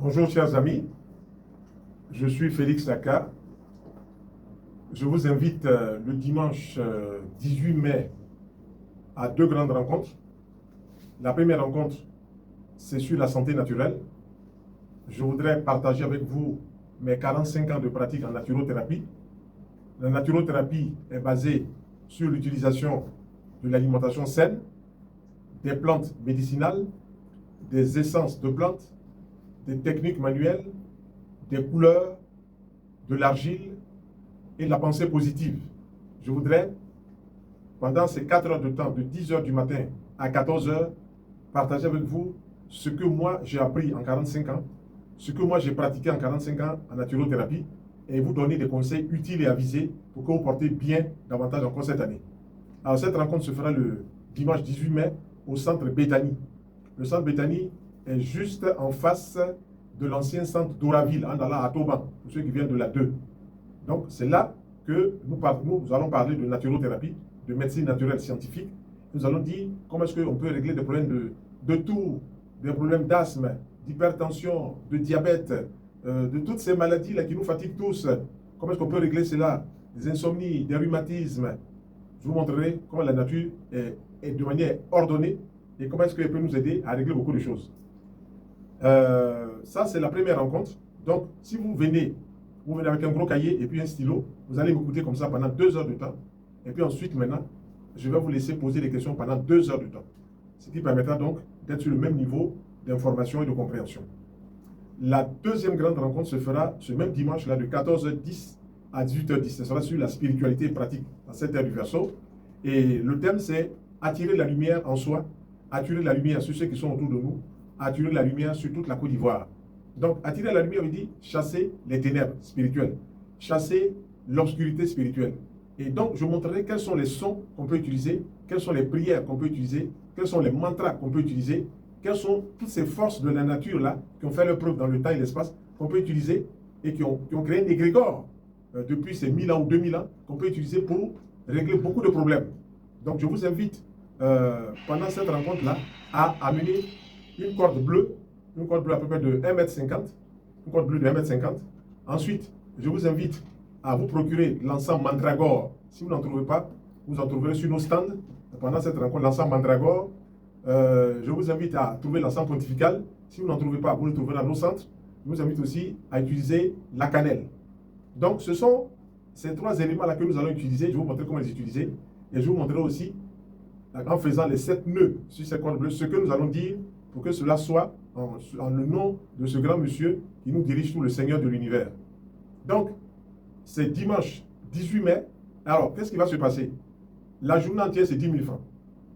Bonjour chers amis, je suis Félix Laka. Je vous invite le dimanche 18 mai à deux grandes rencontres. La première rencontre, c'est sur la santé naturelle. Je voudrais partager avec vous mes 45 ans de pratique en naturothérapie. La naturothérapie est basée sur l'utilisation de l'alimentation saine, des plantes médicinales, des essences de plantes, des techniques manuelles, des couleurs, de l'argile et de la pensée positive. Je voudrais, pendant ces 4 heures de temps, de 10 heures du matin à 14 heures, partager avec vous ce que moi j'ai appris en 45 ans, ce que moi j'ai pratiqué en 45 ans en naturothérapie, et vous donner des conseils utiles et avisés pour que vous portez bien davantage encore cette année. Alors cette rencontre se fera le dimanche 18 mai au centre Béthanie. Le centre Béthanie est juste en face de l'ancien centre d'Oraville, en allant à Toban, pour ceux qui viennent de la 2. Donc c'est là que nous allons parler de naturothérapie, de médecine naturelle scientifique. Nous allons dire comment est-ce qu'on peut régler des problèmes de toux, des problèmes d'asthme, d'hypertension, de diabète, de toutes ces maladies-là qui nous fatiguent tous. Comment est-ce qu'on peut régler cela? Des insomnies, des rhumatismes. Je vous montrerai comment la nature est de manière ordonnée et comment est-ce qu'elle peut nous aider à régler beaucoup de choses. Ça, c'est la première rencontre. Donc, si vous venez avec un gros cahier et puis un stylo, vous allez m'écouter comme ça pendant 2 heures de temps. Et puis ensuite, maintenant, je vais vous laisser poser des questions pendant 2 heures de temps. Ce qui permettra donc d'être sur le même niveau d'information et de compréhension. La deuxième grande rencontre se fera ce même dimanche-là de 14h10 à 18h10. Ce sera sur la spiritualité pratique dans cette ère du Verseau. Et le thème, c'est attirer la lumière en soi, attirer la lumière sur ceux qui sont autour de nous, attirer la lumière sur toute la Côte d'Ivoire. Donc, attirer la lumière veut dire chasser les ténèbres spirituelles, chasser l'obscurité spirituelle. Et donc, je montrerai quels sont les sons qu'on peut utiliser, quelles sont les prières qu'on peut utiliser, quels sont les mantras qu'on peut utiliser, quelles sont toutes ces forces de la nature-là qui ont fait leur preuve dans le temps et l'espace, qu'on peut utiliser et qui ont créé un égrégore depuis ces 1000 ans ou 2000 ans, qu'on peut utiliser pour régler beaucoup de problèmes. Donc, je vous invite pendant cette rencontre-là à amener une corde bleue à peu près de 1,50 m, une corde bleue de 1,50 m. Ensuite, je vous invite à vous procurer l'encens mandragore. Si vous n'en trouvez pas, vous en trouverez sur nos stands. Pendant cette rencontre, l'encens mandragore. Je vous invite à trouver l'encens pontifical. Si vous n'en trouvez pas, vous le trouverez dans nos centres. Je vous invite aussi à utiliser la cannelle. Donc, ce sont ces 3 éléments-là que nous allons utiliser. Je vais vous montrer comment les utiliser. Et je vous montrerai aussi, en faisant les 7 nœuds sur ces cordes bleues, ce que nous allons dire pour que cela soit en le nom de ce grand monsieur qui nous dirige tout, le Seigneur de l'univers. Donc, c'est dimanche 18 mai. Alors, qu'est-ce qui va se passer? La journée entière, c'est 10 000 francs.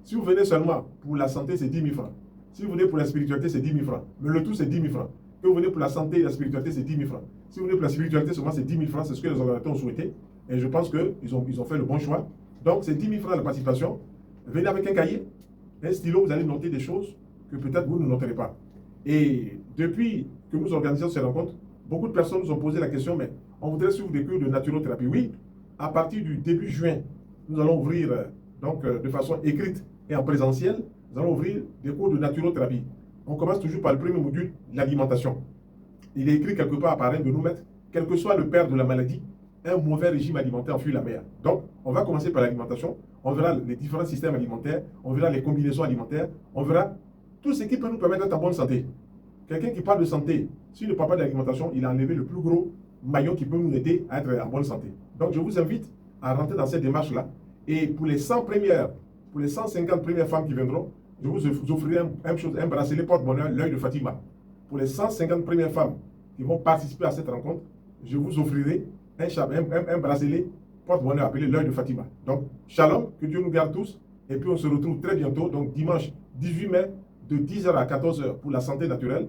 Si vous venez seulement pour la santé, c'est 10 000 francs. Si vous venez pour la spiritualité, c'est 10 000 francs. Mais le tout, c'est 10 000 francs. Que vous venez pour la santé et la spiritualité, c'est 10 000 francs. Si vous venez pour la spiritualité seulement, c'est 10 000 francs. C'est ce que les organisateurs ont souhaité. Et je pense qu'ils ont fait le bon choix. Donc, c'est 10 000 francs la participation. Venez avec un cahier, un stylo, vous allez noter des choses que peut-être vous ne noterez pas. Et depuis que nous organisons ces rencontres, beaucoup de personnes nous ont posé la question, mais on voudrait suivre des cours de naturothérapie. Oui, à partir du début juin, nous allons ouvrir, de façon écrite et en présentiel, nous allons ouvrir des cours de naturothérapie. On commence toujours par le premier module, l'alimentation. Il est écrit quelque part par un de nous maîtres, quel que soit le père de la maladie, un mauvais régime alimentaire enfuit la mer. Donc, on va commencer par l'alimentation, on verra les différents systèmes alimentaires, on verra les combinaisons alimentaires, on verra tout ce qui peut nous permettre d'être en bonne santé. Quelqu'un qui parle de santé, s'il ne parle pas d'alimentation, il a enlevé le plus gros maillon qui peut nous aider à être en bonne santé. Donc, je vous invite à rentrer dans cette démarche-là. Et pour les 100 premières, pour les 150 premières femmes qui viendront, je vous offrirai un bracelet porte-bonheur, l'œil de Fatima. Pour les 150 premières femmes qui vont participer à cette rencontre, je vous offrirai un bracelet porte-bonheur appelé l'œil de Fatima. Donc, shalom, que Dieu nous garde tous. Et puis, on se retrouve très bientôt, donc dimanche 18 mai, de 10h à 14h pour la santé naturelle.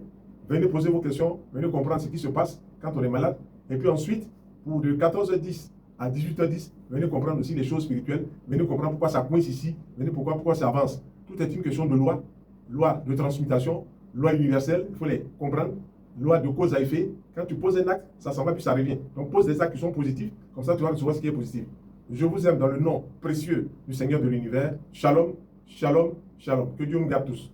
Venez poser vos questions, venez comprendre ce qui se passe quand on est malade. Et puis ensuite, pour de 14h10 à 18h10, venez comprendre aussi les choses spirituelles. Venez comprendre pourquoi ça coince ici. Venez pourquoi ça avance. Tout est une question de loi. Loi de transmutation, loi universelle, il faut les comprendre. Loi de cause à effet. Quand tu poses un acte, ça s'en va puis ça revient. Donc pose des actes qui sont positifs. Comme ça, tu vas recevoir ce qui est positif. Je vous aime dans le nom précieux du Seigneur de l'univers. Shalom, shalom, shalom. Que Dieu nous garde tous.